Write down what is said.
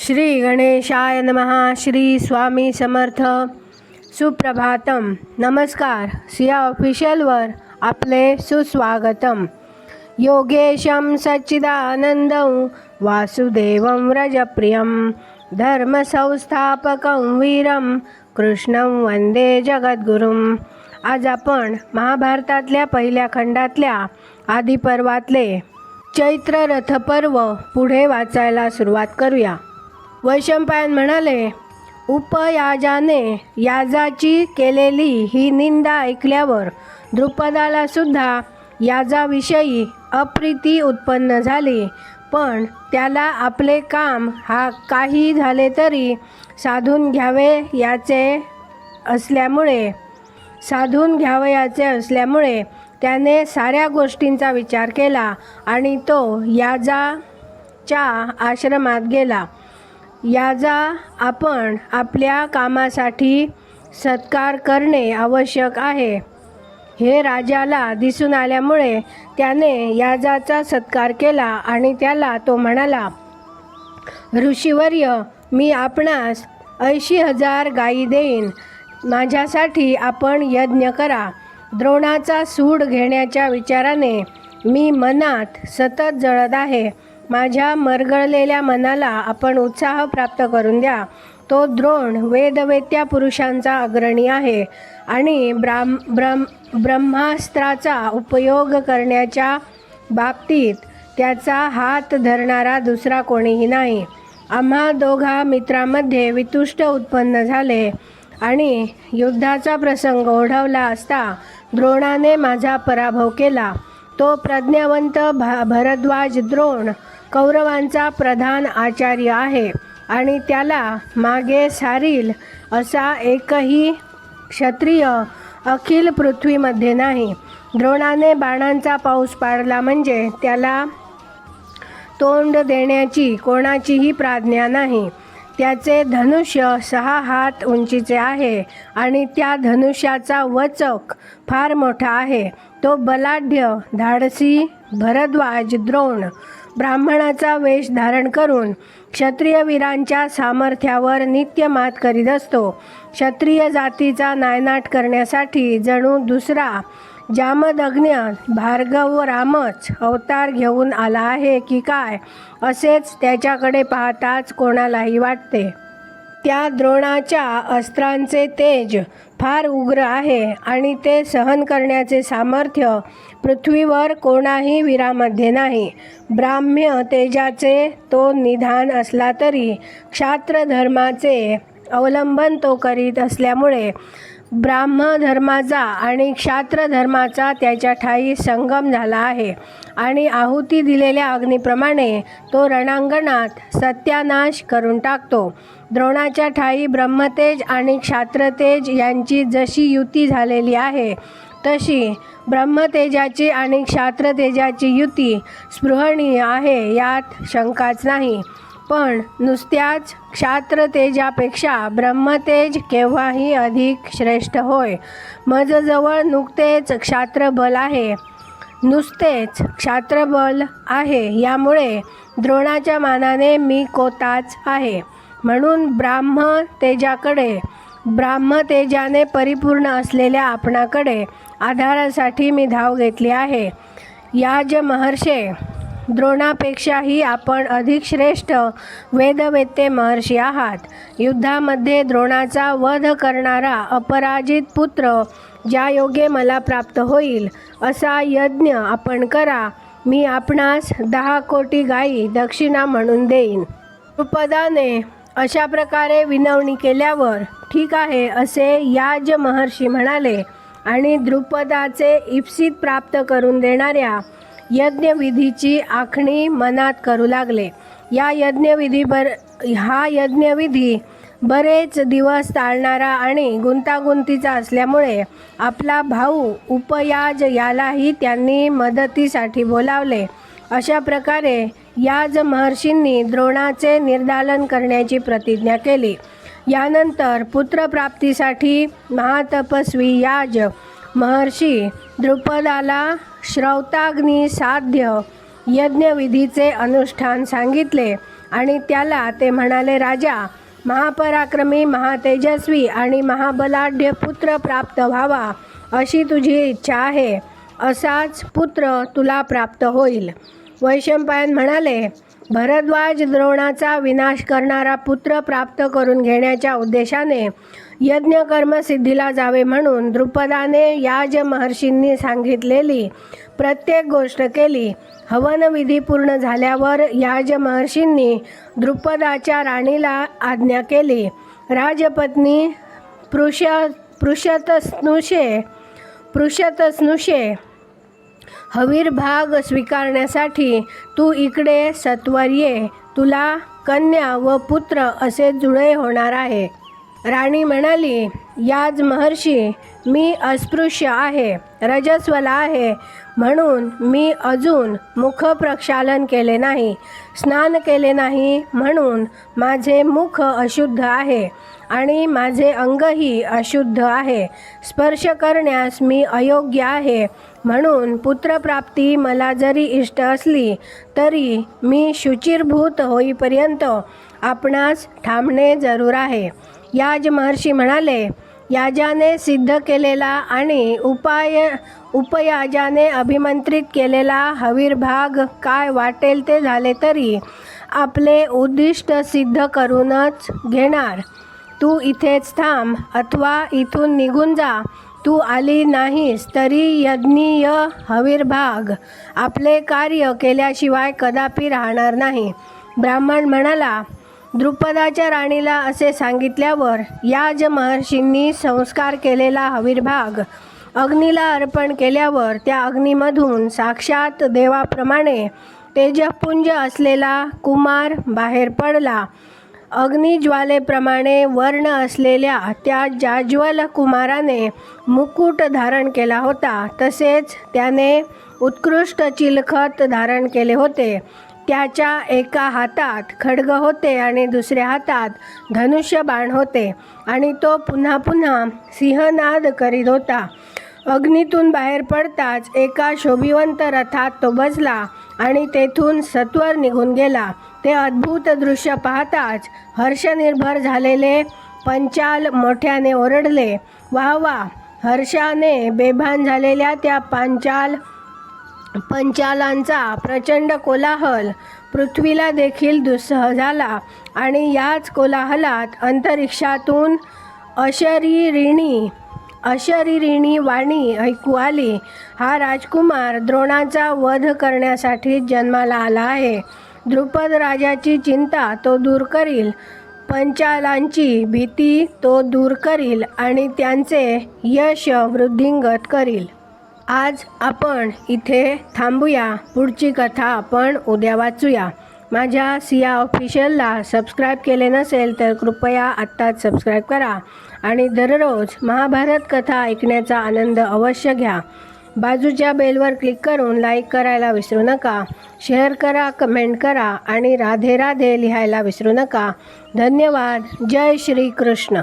श्री गणेशाय नमः. श्री स्वामी समर्थ. सुप्रभातम. नमस्कार. सिया ऑफिशियलवर आपले सुस्वागतम. योगेशं सच्चिदानंदं वासुदेवं व्रजप्रियं धर्मसंस्थापकं वीरं कृष्णं वंदे जगद्गुरुं. आज आपण महाभारतातल्या पहिल्या खंडातल्या आदिपर्वातले चैत्र रथपर्व पुढे वाचायला सुरुवात करूया. वैशंपायन म्हणाले, उपयाजाने याजाची केलेली ही निंदा ऐकल्यावर द्रुपदाला सुद्धा याजाविषयी अप्रीती उत्पन्न झाली. पण त्याला आपले काम काही झाले तरी साधून घ्यावयाचे असल्यामुळे त्याने साऱ्या गोष्टींचा विचार केला आणि तो याजाच्या आश्रमात गेला. याजा आपण आपल्या कामासाठी सत्कार करणे आवश्यक आहे हे राजाला दिसून आल्यामुळे त्याने याजाचा सत्कार केला आणि त्याला तो म्हणाला, ऋषीवर्य, मी आपणास 80,000 गायी देईन. माझ्यासाठी आपण यज्ञ करा. द्रोणाचा सूड घेण्याच्या विचाराने मी मनात सतत जळत आहे. माझ्या मरगळलेल्या मनाला आपण उत्साह प्राप्त करून द्या. तो द्रोण वेदवेत्या पुरुषांचा अग्रणी आहे आणि ब्रह्मास्त्राचा उपयोग करण्याच्या बाबतीत त्याचा हात धरणारा दुसरा कोणीही नाही. आम्हा दोघा मित्रांमध्ये वितुष्ट उत्पन्न झाले आणि युद्धाचा प्रसंग ओढवला असता द्रोणाने माझा पराभव केला. तो प्रज्ञावंत भरद्वाज द्रोण कौरवांचा प्रधान आचार्य आहे आणि त्याला मागे सारील असा एकही क्षत्रिय अखिल पृथ्वीमध्ये नाही. द्रोणाने बाणांचा पाऊस पाडला म्हणजे त्याला तोंड देण्याची कोणाचीही प्राज्ञा नाही. त्याचे धनुष्य 6 हात उंचीचे आहे आणि त्या धनुष्याचा वचक फार मोठा आहे. तो बलाढ्य धाडसी भरद्वाज द्रोण ब्राह्मणाचा वेश धारण करून क्षत्रिय वीरांच्या सामर्थ्यावर नित्य मात करीत असतो. क्षत्रिय जातीचा नायनाट करण्यासाठी जणू दुसरा जामदग्न्य भार्गव रामच अवतार घेऊन आला आहे की काय, असेच त्याच्याकडे पाहताच कोणालाही वाटते. त्या द्रोणाच्या अस्त्रांचे तेज फार उग्र आहे आणि ते सहन करण्याचे सामर्थ्य पृथ्वीवर कोणाही वीरामध्ये नाही. ब्राह्म्य तेजाचे तो निधान असला तरी क्षात्र धर्माचे अवलंबन तो करीत असल्यामुळे ब्राह्मधर्माचा आणि क्षात्र धर्माचा त्याच्या ठायी संगम झाला आहे आणि आहुती दिलेल्या अग्नीप्रमाणे तो रणांगणात सत्यानाश करून टाकतो. द्रोणाच्या ठायी ब्रह्मतेज आणि क्षात्रतेज यांची जशी युती झालेली आहे तशी ब्रह्मतेजाची आणि क्षात्रतेजाची युती स्पृहणीय आहे, यात शंकाच नाही. पण नुसत्याच क्षात्रतेजापेक्षा ब्रह्मतेज केव्हाही अधिक श्रेष्ठ होय. माझजवळ नुसतेच क्षात्रबल आहे यामुळे द्रोणाच्या मानाने मी कोताच आहे. म्हणून ब्राह्मतेजाने परिपूर्ण असलेल्या आपणाकडे आधारासाठी मी धाव घेतली आहे. याज महर्षे, द्रोणापेक्षाही आपण अधिक श्रेष्ठ वेदवेत्ते महर्षी आहात. युद्धामध्ये द्रोणाचा वध करणारा अपराजित पुत्र ज्यायोगे मला प्राप्त होईल असा यज्ञ आपण करा. मी आपणास 10 कोटी गायी दक्षिणा म्हणून देईन. द्रुपदाने अशा प्रकारे विनवणी केल्यावर ठीक आहे असे याज महर्षी म्हणाले आणि द्रुपदाचे इप्सित प्राप्त करून देणाऱ्या यज्ञविधीची आखणी मनात करू लागले. हा यज्ञविधी बरेच दिवस चालणारा आणि गुंतागुंतीचा असल्यामुळे आपला भाऊ उपयाज यालाही त्यांनी मदतीसाठी बोलावले. अशा प्रकारे याज महर्षींनी द्रोणाचे निर्दालन करण्याची प्रतिज्ञा केली. यानंतर पुत्रप्राप्तीसाठी महातपस्वी याज महर्षी द्रुपदाला श्रौताग्नी साध्य यज्ञविधीचे अनुष्ठान सांगितले आणि त्याला ते म्हणाले, राजा, महापराक्रमी, महातेजस्वी आणि महाबलाढ्य पुत्र प्राप्त व्हावा अशी तुझी इच्छा आहे, असाच पुत्र तुला प्राप्त होईल. वैशंपायन म्हणाले, भरद्वाज द्रोणाचा विनाश करणारा पुत्र प्राप्त करून घेण्याच्या उद्देशाने यज्ञकर्म सिद्धीला जावे म्हणून द्रुपदाने याज महर्षींनी सांगितलेली प्रत्येक गोष्ट केली. हवनविधी पूर्ण झाल्यावर याज महर्षींनी द्रुपदाच्या राणीला आज्ञा केली, राजपत्नी पृषतस्नुषे हवीरभाग स्वीकारण्यासाठी तू इकडे सत्वर ये. तुला कन्या व पुत्र असे जुळे होणार आहे. राणी म्हणाली, याज महर्षी, मी अस्पृश्य आहे, रजस्वला आहे, म्हणून मी अजून मुख प्रक्षालन केले नाही, स्नान केले नाही, म्हणून माझे मुख अशुद्ध आहे आणि माझे अंगही अशुद्ध आहे. स्पर्श करण्यास मी अयोग्य आहे, म्हणून पुत्रप्राप्ती मला जरी इष्ट असली तरी मी शुचिर्भूत होईपर्यंत आपणास थांबणे जरूर आहे. याज महर्षी म्हणाले, याजाने सिद्ध केलेला आणि उपयाजाने अभिमंत्रित केलेला हवीरभाग काय वाटेल ते झाले तरी आपले उद्दिष्ट सिद्ध करूनच घेणार. तू इथेच थांब अथवा इथून निघून जा. तू आली नाहीस तरी यज्ञीय हवीरभाग आपले कार्य केल्याशिवाय कदापि राहणार नाही. ब्राह्मण म्हणाला, द्रुपदाच्या राणीला असे सांगितल्यावर याज महर्षींनी संस्कार केलेला हवीरभाग अग्नीला अर्पण केल्यावर त्या अग्नीमधून साक्षात देवाप्रमाणे तेजपुंज असलेला कुमार बाहेर पडला. अग्निज्वालेप्रमाणे वर्ण असलेल्या त्या जाज्वल कुमाराने मुकुट धारण केला होता, तसेच त्याने उत्कृष्ट चिलखत धारण केले होते. त्याच्या एका हातात खड्ग होते आणि दुसऱ्या हातात धनुष्य बाण होते आणि तो पुन्हा पुन्हा सिंहनाद करीत होता. अग्नीतून बाहेर पडताच एका शोभिवंत रथात तो बसला आणि तेथून सत्वर निघून गेला. ते अद्भुत दृश्य पाहताच हर्षनिर्भर झालेले पंचाल मोठ्याने ओरडले, वाह वाह! हर्षाने बेभान झालेल्या त्या पंचालांचा प्रचंड कोलाहल पृथ्वीला देखील दुस्सह झाला आणि याच कोलाहलात अंतरिक्षातून अशरीरिणी वाणी ऐकू आली, हा राजकुमार द्रोणाचा वध करण्यासाठी जन्माला आला आहे. द्रुपद राजाची चिंता तो दूर करील, पंचालांची भीती तो दूर करील आणि त्यांचे यश वृद्धिंगत करील. आज आपण इथे थांबूया. पुढची कथा आपण उद्या वाचूया. माझ्या सिया ऑफिशियलला सबस्क्राईब केले नसेल तर कृपया आत्ताच सबस्क्राईब करा आणि दररोज महाभारत कथा ऐकण्याचा आनंद अवश्य घ्या. बाजूच्या बेलवर क्लिक करून लाईक करायला विसरू नका. शेअर करा, कमेंट करा आणि राधे राधे लिहायला विसरू नका. धन्यवाद. जय श्री कृष्ण.